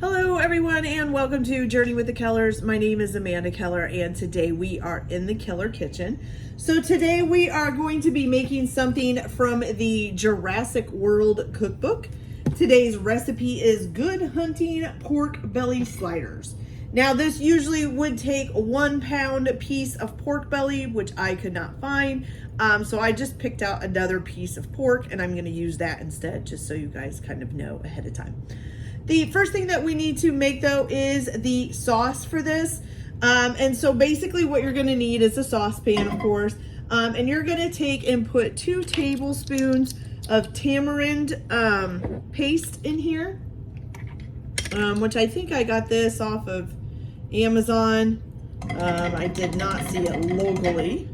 Hello everyone and welcome to Journey with the Kellers. My name is Amanda Keller and today we are in the Keller kitchen. So today we are going to be making something from the Jurassic World cookbook. Today's recipe is Good Hunting Pork Belly Sliders. Now this usually would take 1 pound piece of pork belly, which I could not find. So I just picked out another piece of pork and I'm going to use that instead, just so you guys kind of know ahead of time. The first thing that we need to make though is the sauce for this. And so basically what you're going to need is a saucepan, of course. And you're going to take and put 2 tablespoons of tamarind paste in here, which I think I got this off of Amazon. I did not see it locally.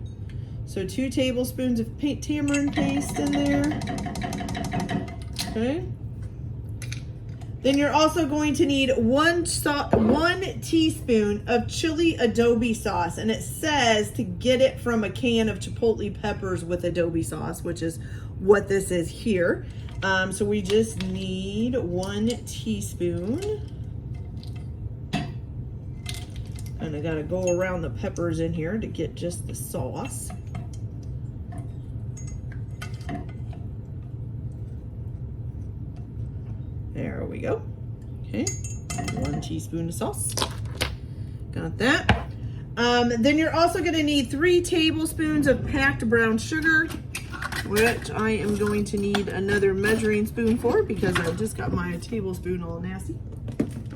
So 2 tablespoons of tamarind paste in there. Okay. Then you're also going to need 1 teaspoon of chili adobe sauce. And it says to get it from a can of chipotle peppers with adobe sauce, which is what this is here. So we just need 1 teaspoon. And I gotta go around the peppers in here to get just the sauce. There we go. Okay, 1 teaspoon of sauce. Got that. Then you're also going to need 3 tablespoons of packed brown sugar, which I am going to need another measuring spoon for because I just got my tablespoon all nasty.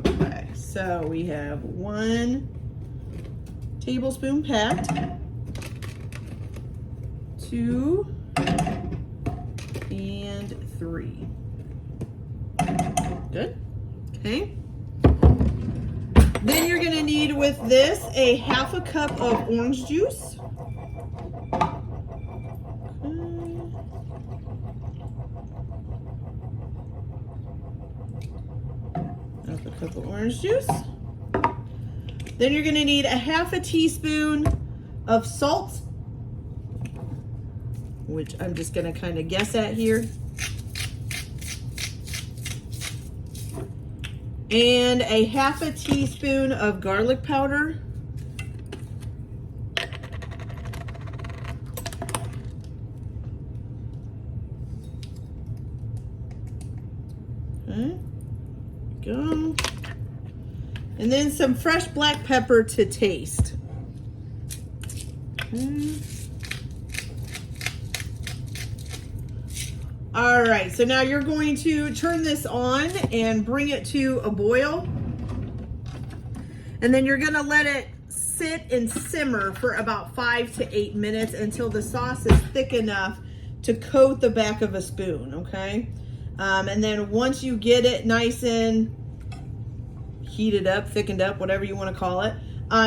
Okay, so we have 1 tablespoon packed, 2, and 3. Good. Okay. Then you're going to need with this a 1/2 cup of orange juice. Okay. 1/2 cup of orange juice. Then you're going to need a 1/2 teaspoon of salt, which I'm just going to kind of guess at here. And a 1/2 teaspoon of garlic powder. Okay, go. And then some fresh black pepper to taste. Okay. All right, so now you're going to turn this on and bring it to a boil. And then you're gonna let it sit and simmer for about 5 to 8 minutes until the sauce is thick enough to coat the back of a spoon, okay? And then once you get it nice and heated up, thickened up, whatever you wanna call it,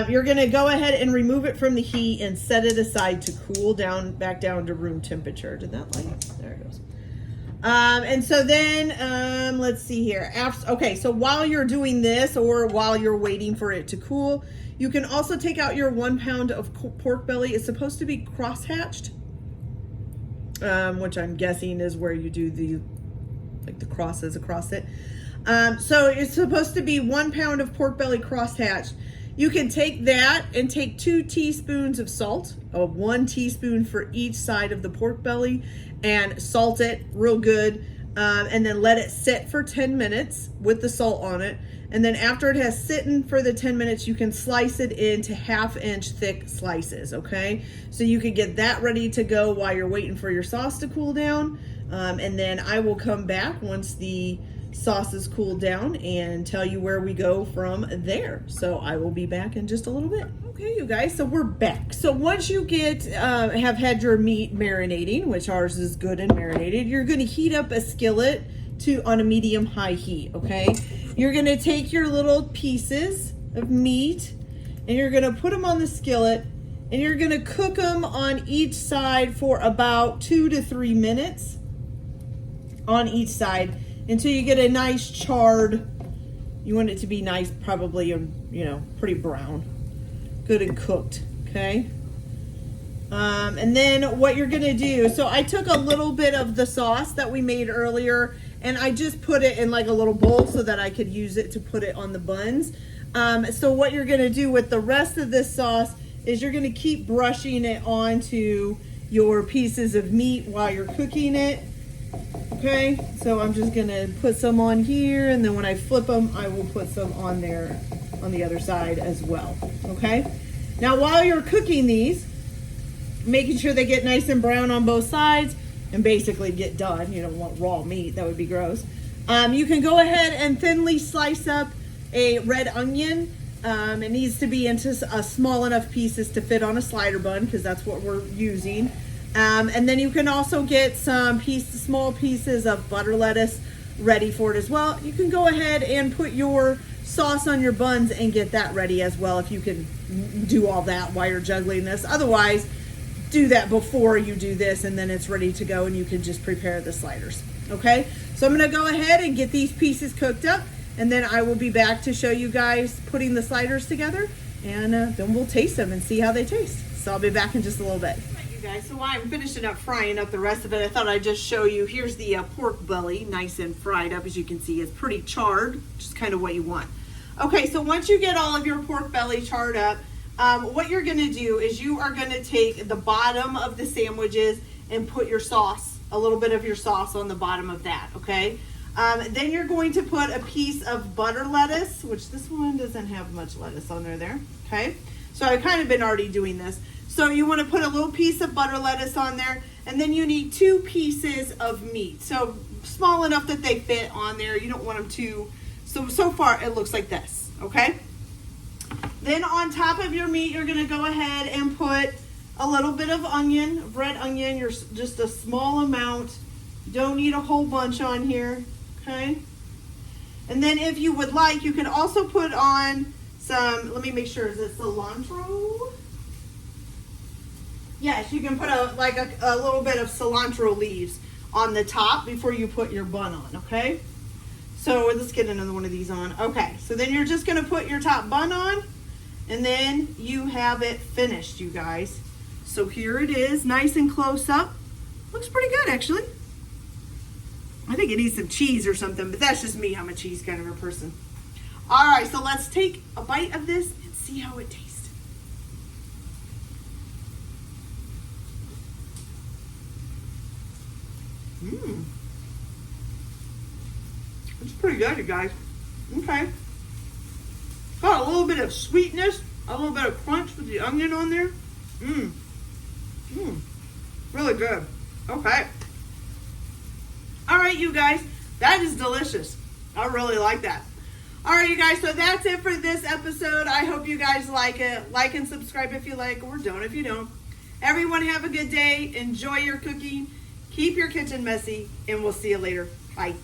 you're gonna go ahead and remove it from the heat and set it aside to cool down, back down to room temperature. Did that light? There it goes. And so then, let's see here. Okay, so while you're doing this or while you're waiting for it to cool, you can also take out your 1 pound of pork belly. It's supposed to be cross-hatched, which I'm guessing is where you do the crosses across it. So it's supposed to be 1 pound of pork belly cross-hatched. You can take that and take 2 teaspoons of salt, 1 teaspoon for each side of the pork belly, and salt it real good, and then let it sit for 10 minutes with the salt on it. And then after it has sitting for the 10 minutes, you can slice it into 1/2 inch thick slices, okay? So you can get that ready to go while you're waiting for your sauce to cool down. And then I will come back once the sauce is cooled down and tell you where we go from there. So I will be back in just a little bit. Okay, you guys, so we're back. So once you have had your meat marinating, which ours is good and marinated, you're going to heat up a skillet on a medium-high heat, okay? You're going to take your little pieces of meat and you're going to put them on the skillet and you're going to cook them on each side for about 2 to 3 minutes on each side until you get a nice charred. You want it to be nice, probably, pretty brown, good and cooked, okay? And then what you're gonna do, so I took a little bit of the sauce that we made earlier and I just put it in like a little bowl so that I could use it to put it on the buns. So what you're gonna do with the rest of this sauce is you're gonna keep brushing it onto your pieces of meat while you're cooking it. Okay, so I'm just gonna put some on here, and then when I flip them, I will put some on there on the other side as well. Okay, now while you're cooking these, making sure they get nice and brown on both sides and basically get done. You don't want raw meat, that would be gross. You can go ahead and thinly slice up a red onion. It needs to be into small enough pieces to fit on a slider bun, because that's what we're using. And then you can also get some small pieces of butter lettuce ready for it as well. You can go ahead and put your sauce on your buns and get that ready as well, if you can do all that while you're juggling this. Otherwise, do that before you do this, and then it's ready to go, and you can just prepare the sliders. Okay, so I'm going to go ahead and get these pieces cooked up, and then I will be back to show you guys putting the sliders together, and then we'll taste them and see how they taste. So I'll be back in just a little bit. Right, you guys, so while I'm finishing up frying up the rest of it, I thought I'd just show you. Here's the pork belly, nice and fried up. As you can see, it's pretty charred, which is kind of what you want. Okay, so once you get all of your pork belly charred up, what you're going to do is you are going to take the bottom of the sandwiches and put your sauce, a little bit of your sauce on the bottom of that, okay? Then you're going to put a piece of butter lettuce, which this one doesn't have much lettuce on there, okay? So I've kind of been already doing this. So you want to put a little piece of butter lettuce on there, and then you need 2 pieces of meat. So small enough that they fit on there. You don't want them too, so far it looks like this, okay? Then on top of your meat, you're going to go ahead and put a little bit of onion, red onion, just a small amount. You don't need a whole bunch on here, okay? And then if you would like, you can also put on some, let me make sure, is it cilantro? Yes, you can put a little bit of cilantro leaves on the top before you put your bun on, okay? So let's get another one of these on. Okay, so then you're just going to put your top bun on, and then you have it finished, you guys. So here it is, nice and close up. Looks pretty good, actually. I think it needs some cheese or something, but that's just me. I'm a cheese kind of a person. All right, so let's take a bite of this and see how it tastes. It's pretty good, you guys. Okay. Got a little bit of sweetness, a little bit of crunch with the onion on there. Really good. Okay. All right, you guys. That is delicious. I really like that. All right, you guys. So that's it for this episode. I hope you guys like it. Like and subscribe if you like, or don't if you don't. Everyone have a good day. Enjoy your cooking. Keep your kitchen messy, and we'll see you later. Bye.